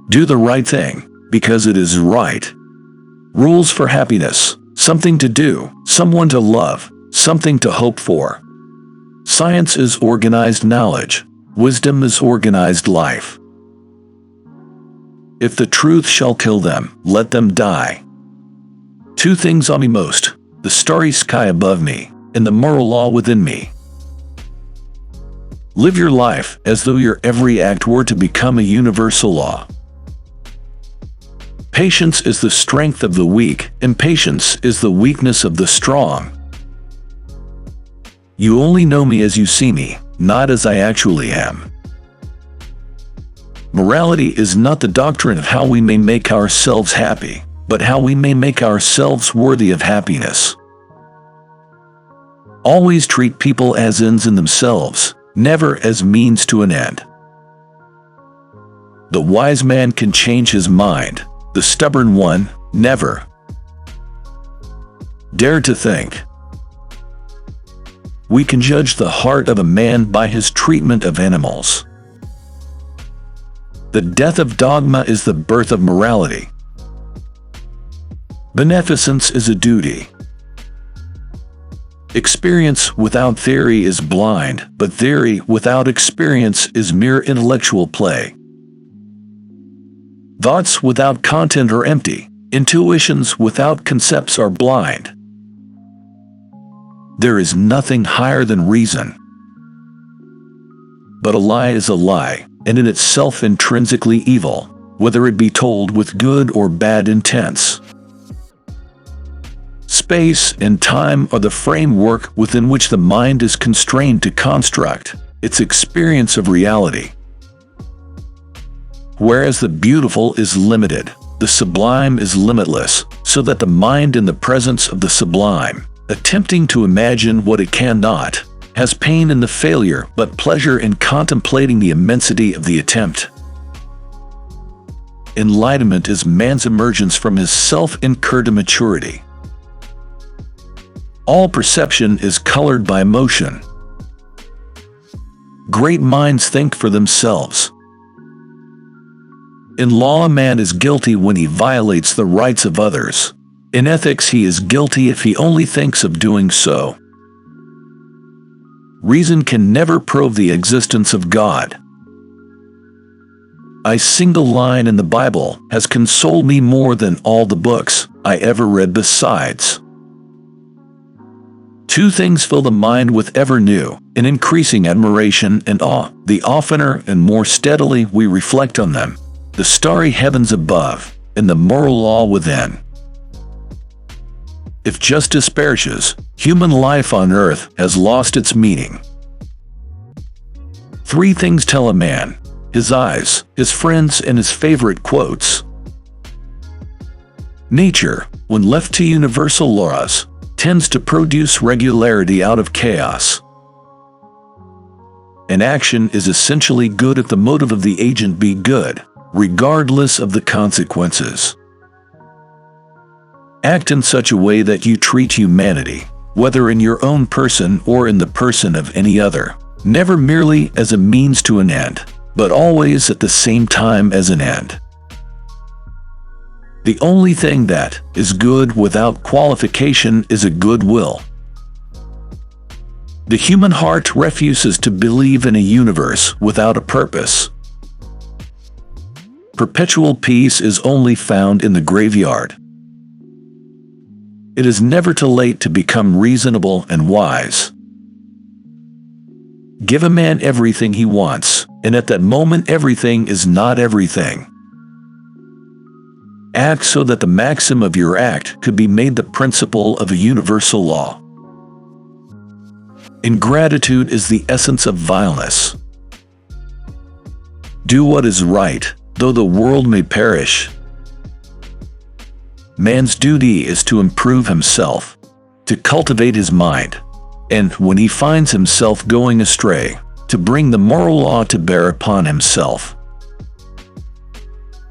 Do the right thing, because it is right. Rules for happiness, something to do, someone to love, something to hope for. Science is organized knowledge. Wisdom is organized life. If the truth shall kill them, let them die. Two things awe me most, the starry sky above me, and the moral law within me. Live your life as though your every act were to become a universal law. Patience is the strength of the weak, and patience is the weakness of the strong. You only know me as you see me, not as I actually am. Morality is not the doctrine of how we may make ourselves happy, but how we may make ourselves worthy of happiness. Always treat people as ends in themselves, never as means to an end. The wise man can change his mind, the stubborn one, never. Dare to think. We can judge the heart of a man by his treatment of animals. The death of dogma is the birth of morality. Beneficence is a duty. Experience without theory is blind, but theory without experience is mere intellectual play. Thoughts without content are empty. Intuitions without concepts are blind. There is nothing higher than reason. But a lie is a lie, and in itself intrinsically evil, whether it be told with good or bad intents. Space and time are the framework within which the mind is constrained to construct its experience of reality. Whereas the beautiful is limited, the sublime is limitless, so that the mind in the presence of the sublime, attempting to imagine what it cannot, has pain in the failure but pleasure in contemplating the immensity of the attempt. Enlightenment is man's emergence from his self-incurred immaturity. All perception is colored by emotion. Great minds think for themselves. In law, a man is guilty when he violates the rights of others. In ethics, he is guilty if he only thinks of doing so. Reason can never prove the existence of God. A single line in the Bible has consoled me more than all the books I ever read besides. Two things fill the mind with ever new and increasing admiration and awe, the oftener and more steadily we reflect on them: the starry heavens above, and the moral law within. If justice perishes, human life on earth has lost its meaning. Three things tell a man: his eyes, his friends, and his favorite quotes. Nature, when left to universal laws, tends to produce regularity out of chaos. An action is essentially good if the motive of the agent be good, regardless of the consequences. Act in such a way that you treat humanity, whether in your own person or in the person of any other, never merely as a means to an end, but always at the same time as an end. The only thing that is good without qualification is a good will. The human heart refuses to believe in a universe without a purpose. Perpetual peace is only found in the graveyard. It is never too late to become reasonable and wise. Give a man everything he wants, and at that moment everything is not everything. Act so that the maxim of your act could be made the principle of a universal law. Ingratitude is the essence of vileness. Do what is right, though the world may perish. Man's duty is to improve himself, to cultivate his mind, and when he finds himself going astray, to bring the moral law to bear upon himself.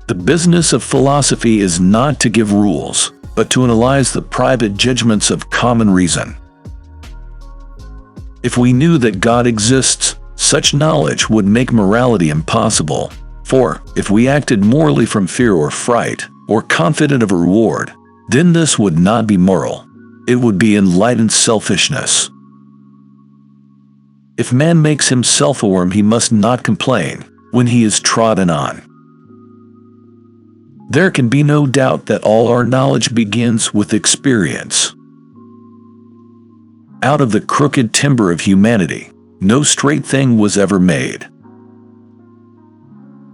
The business of philosophy is not to give rules, but to analyze the private judgments of common reason. If we knew that God exists, such knowledge would make morality impossible. For, if we acted morally from fear or fright, or confident of a reward, then this would not be moral. It would be enlightened selfishness. If man makes himself a worm, he must not complain when he is trodden on. There can be no doubt that all our knowledge begins with experience. Out of the crooked timber of humanity, no straight thing was ever made.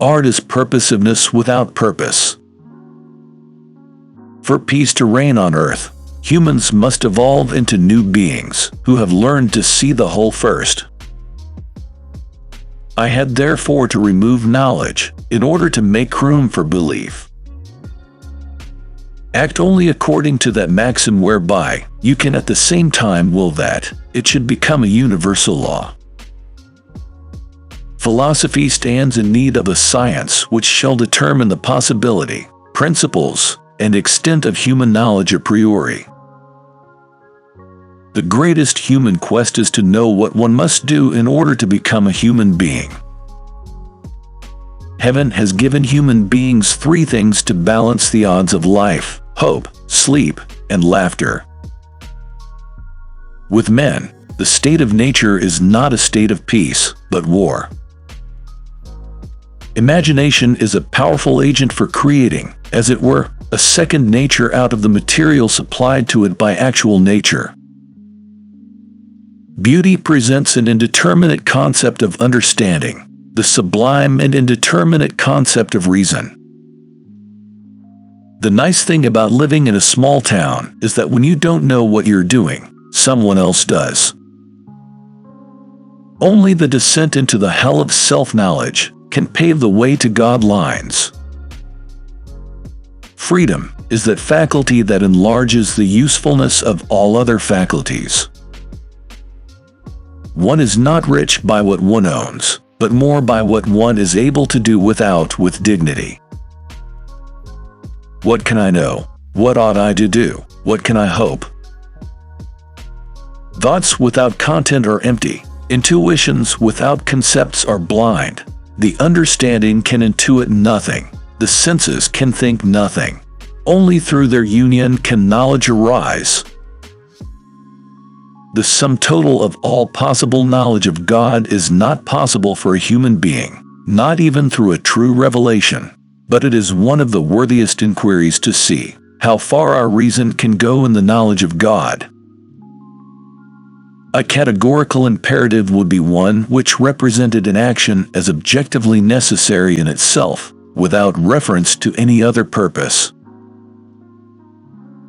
Art is purposiveness without purpose. For peace to reign on earth, humans must evolve into new beings who have learned to see the whole first. I had therefore to remove knowledge in order to make room for belief. Act only according to that maxim whereby you can at the same time will that it should become a universal law. Philosophy stands in need of a science which shall determine the possibility, principles, and extent of human knowledge a priori. The greatest human quest is to know what one must do in order to become a human being. Heaven has given human beings three things to balance the odds of life: hope, sleep, and laughter. With men, the state of nature is not a state of peace, but war. Imagination is a powerful agent for creating, as it were, a second nature out of the material supplied to it by actual nature. Beauty presents an indeterminate concept of understanding, the sublime and indeterminate concept of reason. The nice thing about living in a small town is that when you don't know what you're doing, someone else does. Only the descent into the hell of self-knowledge can pave the way to God lines. Freedom is that faculty that enlarges the usefulness of all other faculties. One is not rich by what one owns, but more by what one is able to do without with dignity. What can I know? What ought I to do? What can I hope? Thoughts without content are empty. Intuitions without concepts are blind. The understanding can intuit nothing. The senses can think nothing. Only through their union can knowledge arise. The sum total of all possible knowledge of God is not possible for a human being, not even through a true revelation, but it is one of the worthiest inquiries to see how far our reason can go in the knowledge of God. A categorical imperative would be one which represented an action as objectively necessary in itself, without reference to any other purpose.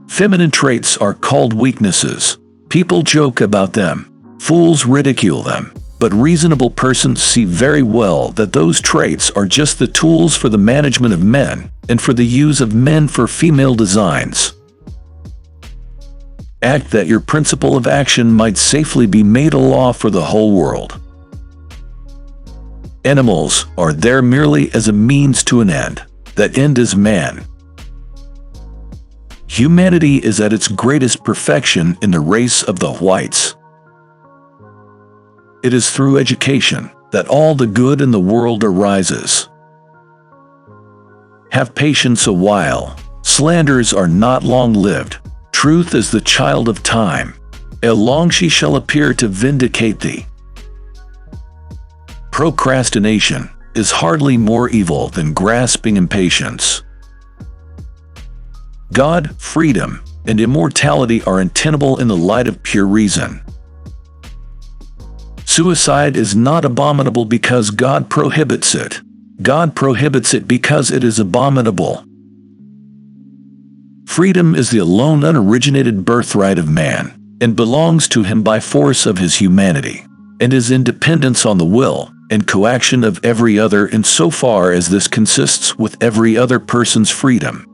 Feminine traits are called weaknesses. People joke about them. Fools ridicule them. But reasonable persons see very well that those traits are just the tools for the management of men, and for the use of men for female designs. Act that your principle of action might safely be made a law for the whole world. Animals are there merely as a means to an end. That end is man. Humanity is at its greatest perfection in the race of the whites. It is through education that all the good in the world arises. Have patience a while. Slanders are not long-lived. Truth is the child of time. Ere long she shall appear to vindicate thee. Procrastination is hardly more evil than grasping impatience. God, freedom, and immortality are untenable in the light of pure reason. Suicide is not abominable because God prohibits it. God prohibits it because it is abominable. Freedom is the alone unoriginated birthright of man, and belongs to him by force of his humanity, and his independence on the will and coaction of every other insofar as this consists with every other person's freedom.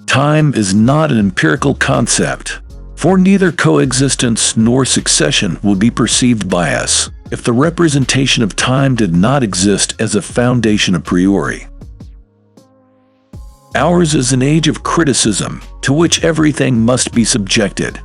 Time is not an empirical concept, for neither coexistence nor succession would be perceived by us if the representation of time did not exist as a foundation a priori. Ours is an age of criticism, to which everything must be subjected.